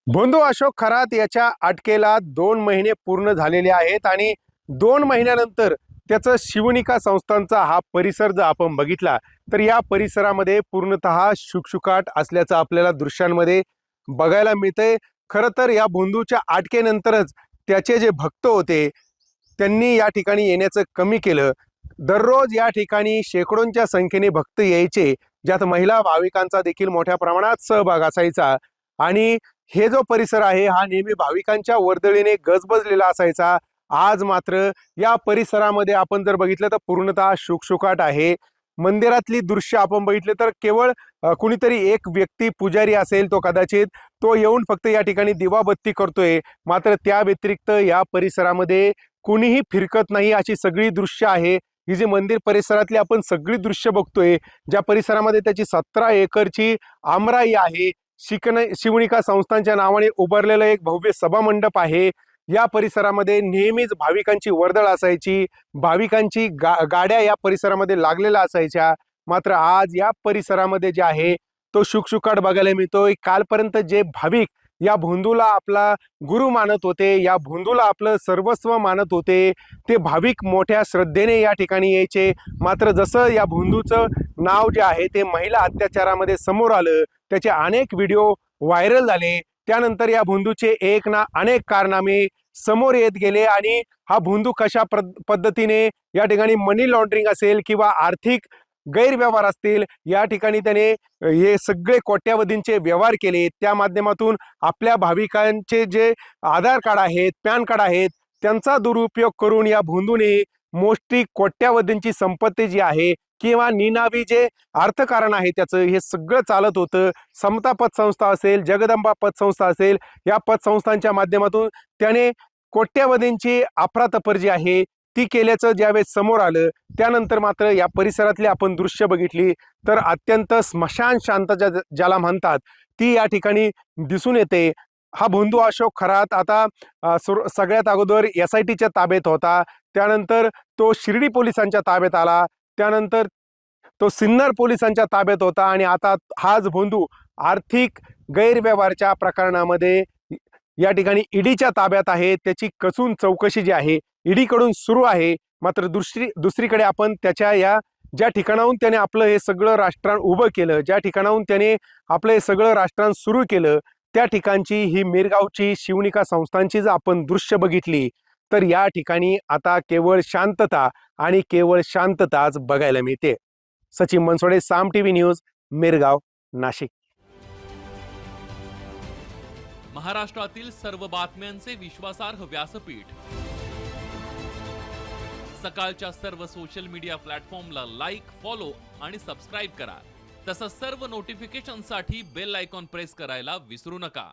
भोंदू अशोक खरात याच्या अटकेला 2 महिने पूर्ण झालेले आहेत आणि 2 महिन्यानंतर त्याचं शिवनिका संस्थांचा हा परिसर जर आपण बघितला तर या परिसरामध्ये पूर्णतः शुकशुकाट असल्याचं आपल्याला दृश्यांमध्ये बघायला मिळतंय। खरं तर या भोंदूच्या अटकेनंतरच त्याचे जे भक्त होते त्यांनी या ठिकाणी येण्याचं कमी केलं। दररोज या ठिकाणी शेकडोंच्या संख्येने भक्त यायचे, ज्यात महिला भाविकांचा देखील मोठ्या प्रमाणात सहभाग असायचा आणि हे जो परिसर आहे हा नेहमी भाविकांच्या वर्दळीने गजबजलेला असायचा। आज मात्र या परिसरामध्ये आपण जर बघितलं तर पूर्णतः शुकशुकाट आहे। मंदिरातली दृश्य आपण बघितले तर केवळ कुणीतरी एक व्यक्ती पुजारी असेल, तो कदाचित तो येऊन फक्त या ठिकाणी दिवाबत्ती करतोय, मात्र त्या व्यतिरिक्त या परिसरामध्ये कुणीही फिरकत नाही अशी सगळी दृश्य आहे। ही जी मंदिर परिसरातली आपण सगळी दृश्य बघतोय, ज्या परिसरामध्ये त्याची 17 एकरची आमराई आहे, शिवनिका संस्थांच्या नावाने उभारलेलं एक भव्य सभा मंडप आहे। या परिसरामध्ये नेहमीच भाविकांची वर्दळ असायची, भाविकांची गाड्या या परिसरामध्ये लागलेल्या असायच्या। मात्र आज या परिसरामध्ये जे आहे तो शुकशुकाट बघायला मिळतोय। कालपर्यंत जे भाविक या भोंदूला आपला गुरु मानत होते, या भोंदूला आपलं सर्वस्व मानत होते, ते भाविक मोठ्या श्रद्धेने या ठिकाणी यायचे। मात्र जसं या भोंदूचं नाव जे आहे ते महिला अत्याचारामध्ये समोर आलं, त्याचे अनेक व्हिडिओ व्हायरल झाले, त्यानंतर या भोंदूचे एक ना अनेक कारनामे समोर येत गेले आणि हा भोंदू कशा पद्धतीने या ठिकाणी मनी लॉन्ड्रिंग असेल किंवा आर्थिक गैरव्यवहार असतील, या ठिकाणी त्याने हे सगळे कोट्यावधींचे व्यवहार केले। त्या माध्यमातून आपल्या भाविकांचे जे आधार कार्ड आहेत, पॅन कार्ड आहेत, त्यांचा दुरुपयोग करून या भोंदूने मोठी कोट्यावधींची संपत्ती जी आहे किंवा निनावी जे अर्थकारण आहे त्याचं हे सगळं चालत होतं। समता पतसंस्था असेल, जगदंबा पतसंस्था असेल, या पतसंस्थांच्या माध्यमातून त्याने कोट्यावधींची अफरातफर जी आहे ती केल्याचं ज्यावेळेस समोर आलं, त्यानंतर मात्र या परिसरातली आपण दृश्य बघितली तर अत्यंत स्मशान शांतता ज्याला म्हणतात ती या ठिकाणी दिसून येते। हा भोंदू अशोक खरात आता सगळ्यात अगोदर SITच्या ताब्यात होता, त्यानंतर तो शिर्डी पोलिसांच्या ताब्यात आला, त्यानंतर तो सिन्नर पोलिसांच्या ताब्यात होता आणि आता हाच भोंदू आर्थिक गैरव्यवहाराच्या प्रकरणामध्ये या ठिकाणी ईडीच्या ताब्यात आहे। त्याची कसून चौकशी जी आहे ईडीकडून सुरू आहे। मात्र दुसरीकडे आपण त्याच्या या ज्या ठिकाणाहून त्याने आपलं हे सगळं राष्ट्रान उभं केलं, ज्या ठिकाणाहून त्याने आपलं हे सगळं राष्ट्रान सुरू केलं, त्या ठिकाणची ही मिरगावची शिवनिका संस्थांची जर आपण दृश्य बघितली तर या ठिकाणी आता केवळ शांतता आणि केवळ शांतताच बघायला मिळते। सचिन मनसोडे, साम टीव्ही न्यूज, मिरगाव, नाशिक। महाराष्ट्रातील सर्व बातम्यांचे विश्वासार्ह व्यासपीठ, सकाळच्या सर्व सोशल मीडिया प्लॅटफॉर्मला लाईक, फॉलो आणि सबस्क्राईब करा। तसंच सर्व नोटिफिकेशनसाठी बेल आयकॉन प्रेस करायला विसरू नका।